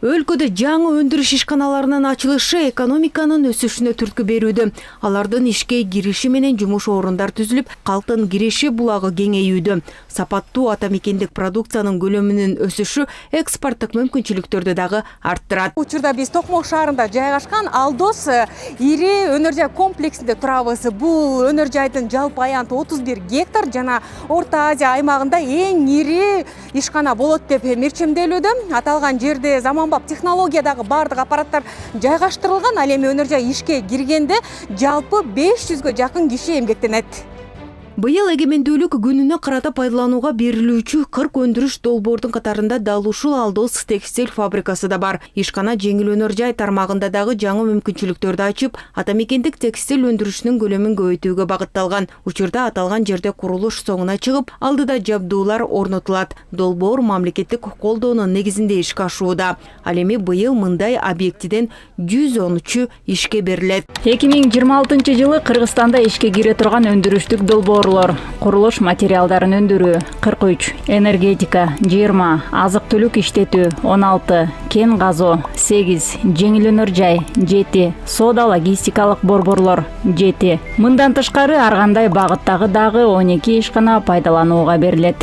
Өлкөдө жаңы өндүрүш ишканаларынын ачылышы экономиканын өсүшүнө түрткү берүүдө. Алардын ишке кириши менен жумуш орундар түзүлүп, калктын киреше булагы кеңейүүдө. Сапаттуу атамекендик продукциянын көлөмүнүн өсүшү экспорттук мүмкүнчүлүктөрдү дагы арттырат. Учурда биз Токмок шаарында жайгашкан Алдос ири өнөр жай комплексинде турабыз. Бул өнөр жайдын жалпы аянты 31 гектар жана Орто Азия аймагында эң ири ишкана болот деп мерчемделүүдө. Аталган жерде заманбап технологиядагы бардык аппараттар жайгаштырылган. Ал эми өнөр жай ишке киргенде жалпы 500гө жакын киши эмгектенет. Быйыл эгемендүүлүк күнүнө карата пайдаланууга берилүүчү 40 өндүрүш долбоордун катарында дал ушул Алдос текстиль фабрикасы да бар. Ишкана жеңил өнөр жай тармагында дагы жаңы мүмкүнчүлүктөрдү ачып, атамекендик текстиль өндүрүшүнүн көлөмүн көбөйтүүгө багытталган. Учурда аталган жерде курулуш соңуна чыгып, алдыда жабдуулар орнотулат. Долбоор мамлекеттик колдоонун негизинде ишке ашууда. Ал эми быйыл мындай объектиден 113 ишке берилет. 2026-жылы Кыргызстанда ишке кире турган өндүрүштүк долбоор курулуш материалдарын өндүрүү 43, энергетика 20, азык-түлүк иштетүү 16, кен казуу 8, жеңил өнөр жай 7, соода логистикалык борборлор 7. Мындан тышкары ар кандай багыттагы дагы 12 ишкана пайдаланууга берилет.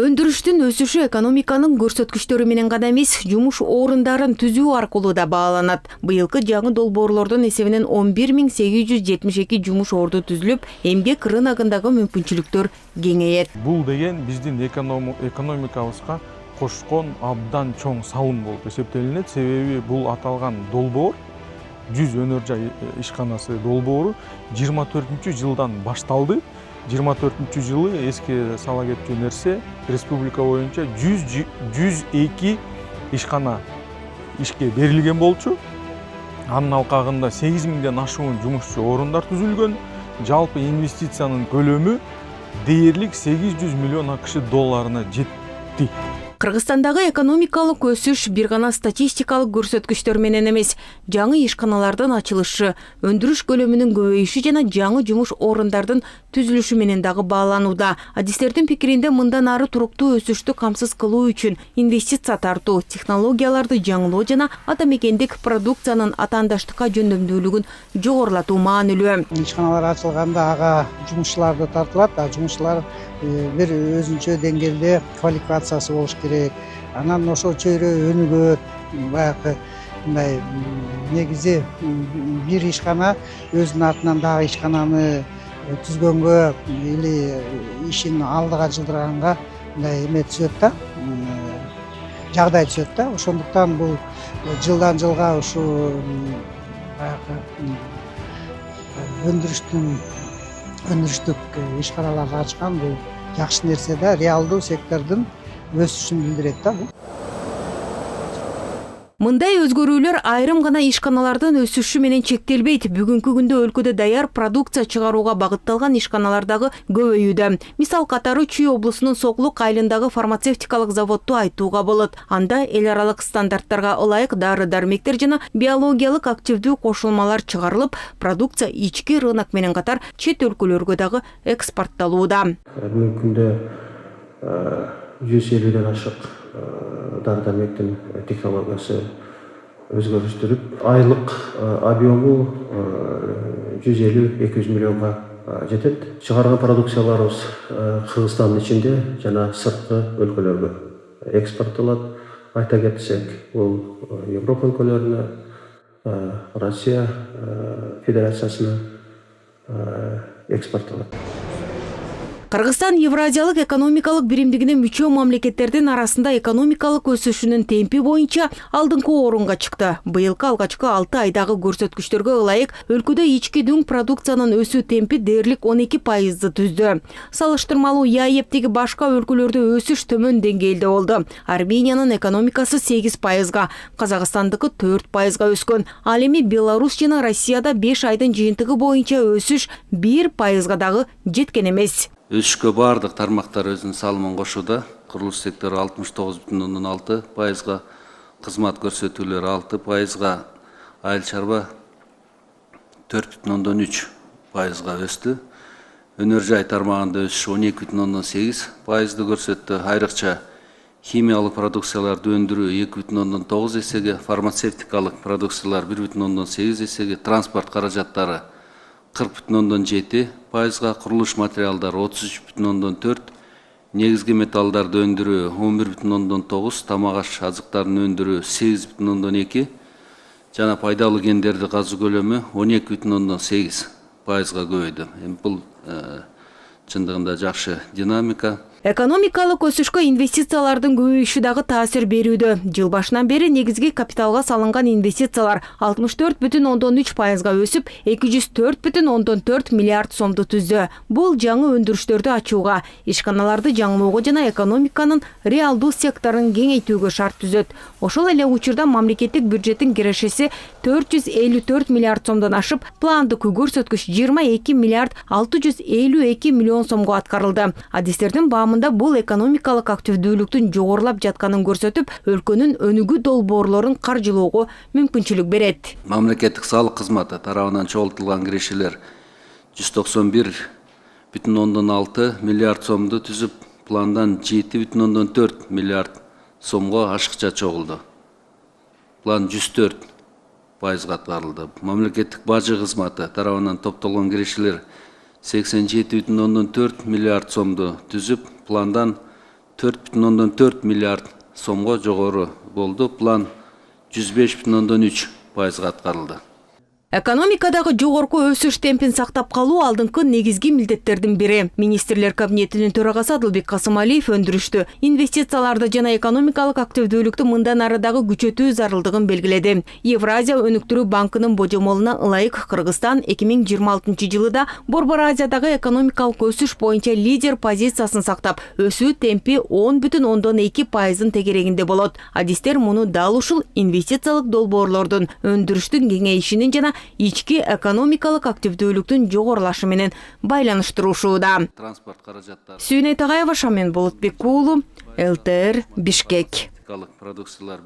Өндүрүштүн өсүшү экономиканын көрсөткүчтөрү менен гана эмес, жумуш орундарын түзүү аркылуу да бааланат. Быйылкы жаңы долбоорлордун эсебинен 11.872 жумуш орду түзүлүп, эмгек рыногундагы мүмкүнчүлүктөр кеңейет. Бул деген биздин экономикабызга кошкон абдан чоң салым болуп эсептелинет. Себеби бул аталган долбоор 100 өнөр жай ишканасы долбоору 24-жылдан башталды. 24-жылы эске сала кетчү нерсе республика боюнча 102 ишкана ишке берилген болчу. Анын алкагында 8000ден ашуун жумушчу орундар түзүлгөн. Жалпы инвестициянын көлөмү дээрлик 800 миллион АКШ долларына жетти. Кыргызстандагы экономикалык өсүш бир гана статистикалык көрсөткүчтөр менен эмес, жаңы ишканалардын ачылышы, өндүрүш көлөмүнүн көбөйүшү жана жаңы жумуш орундардын түзүлүшү менен дагы бааланууда. Адистердин пикиринде мындан ары туруктуу өсүштү камсыз кылуу үчүн инвестиция тартуу, технологияларды жаңылоо жана атамекендик продукциянын атаандаштыкка жөндөмдүүлүгүн жогорулатуу маанилүү. Ишканалар ачылганда ага жумушчулар да тартылат, жумушчулар бир өзүнчө деңгээлде квалификациясы болуш керек. Анан ошол чөйрө өнүгөт. Баягы мындай негизи бир ишкана өзүнүн артынан дагы ишкананы түзгөнгө или ишин алдыга жылдырганга мындай эме түзөт да, жагдай түзөт да. Ошондуктан бул жылдан жылга ушу баягы өндүрүштүк ишканаларды ачкан бул жакшы нерсе да, реалдуу сектордун өсүшүн билдирет да бул. Мындай өзгөрүүлөр айрым гана ишканалардын өсүшү менен чектелбейт. Бүгүнкү күндө өлкөдө даяр продукция чыгарууга багытталган ишканалар дагы көбөйүүдө. Мисал катары Чүй облусунун Соклук айылындагы фармацевтикалык заводду айтууга болот. Анда эл аралык стандарттарга ылайык дары-дармектер жана биологиялык активдүү кошулмалар чыгарылып, продукция ички рынок менен катар чет өлкөлөргө дагы экспортталууда. Бүгүнкү күндө 150ден ашык дары-дармектин технологиясы өзгөрүштүрүп, айлык объему 150-200 миллионга жетет. Чыгарган продукцияларыбыз Кыргызстандын ичинде жана сырткы өлкөлөргө экспорттолот. Айта кетсек, бул Европа өлкөлөрүнө, Россия Федерациясына экспорттолот. Кыргызстан Евразиялык экономикалык биримдигине мүчө мамлекеттердин арасында экономикалык өсүшүнүн темпи боюнча алдыңкы орунга чыкты. Быйылкы алгачкы 6 айдагы көрсөткүчтөргө ылайык өлкөдө ички дүң продукциянын өсүү темпи дээрлик 12%-ды түздү. Салыштырмалуу ЯЭПтеги башка өлкөлөрдө өсүш төмөн деңгээлде болду. Армениянын экономикасы 8%-га, Казакстандыкы 4%-га өскөн. Ал эми Беларусь жана Россияда 5 айдын жыйынтыгы боюнча өсүш 1%-га дагы жеткен эмес. Өсүшкө бардык тармактар өзүнүн салымын кошууда. Курулуш сектору 69,6%-га, кызмат көрсөтүүлөр 6%-га, айыл чарба 4,3%-га өстү. Өнөр жай тармагында өсүш 12,8%-ды көрсөттү. Айрыкча химиялык продукцияларды өндүрүү 2,9 эсеге, фармацевтикалык продукциялар 1,8 эсеге, транспорт каражаттары 40,7%, курулуш материалдары 33,4%, негизги металлдарды өндүрүү 11,9%, тамак аш азыктарын өндүрүү 8,2%, жана пайдалуу кендерди казуу көлөмү 12,8%га көбөйдү. Бул чындыгында жакшы динамика. Экономикалык өсүшкө инвестициялардын көбөйүшү дагы таасир берүүдө. Жыл башынан бери негизги капиталга салынган инвестициялар 64,3%га өсүп, 204,4 миллиард сомду түздү. Бул жаңы өндүрүштөрдү ачууга, ишканаларды жаңылоого жана экономиканын реалдуу секторун кеңейтүүгө шарт түзөт. Ошол эле учурда мамлекеттик бюджеттин кирешеси 454 миллиард сомдон ашып, пландык көрсөткүч 22 миллиард 652 миллион сомго аткарылды. Адистердин баамында бул экономикалык активдүүлүктүн жогорулап жатканын көрсөтүп, өлкөнүн өнүгүү долбоорлорун каржылоого мүмкүнчүлүк берет. Мамлекеттик салык кызматы тарабынан чогултулган кирешелер 191,6 миллиард сомду түзүп, пландан 7,4 миллиард сомго ашыкча чогулду. План 104%га аткарылды. Мамлекеттик бажы кызматы тарабынан топтолгон кирешелер 87,4 миллиард сомду түзүп, пландан 4,4 миллиард сомго жогору болду. План 105,3%га аткарылды. Экономикадагы жогорку өсүш темпин сактап калуу алдыңкы негизги милдеттердин бири. Министрлер кабинетинин төрагасы Адылбек Касымалиев өндүрүштү, инвестицияларды жана экономикалык активдүүлүктү мындан ары дагы күчөтүү зарылдыгын белгиледи. Евразия өнүктүрүү банкынын божомолуна ылайык Кыргызстан 2026 жылыда Борбор Азиядагы экономикалык өсүш боюнча лидер позициясын сактап, өсүү темпи 10,2%-ын тегерегинде болот. Адистер муну дал ушул инвестициялык долбоорлордун, өндүрүштүн кеңейишинин жана ички экономикалык активдүүлүктүн жогорулашы менен байланыштыруушууда. Транспорт каражаттары. Сүйүнөй Тагаева, Шамен Болотбек уулу, ЛТР, Бишкек. Продукциялар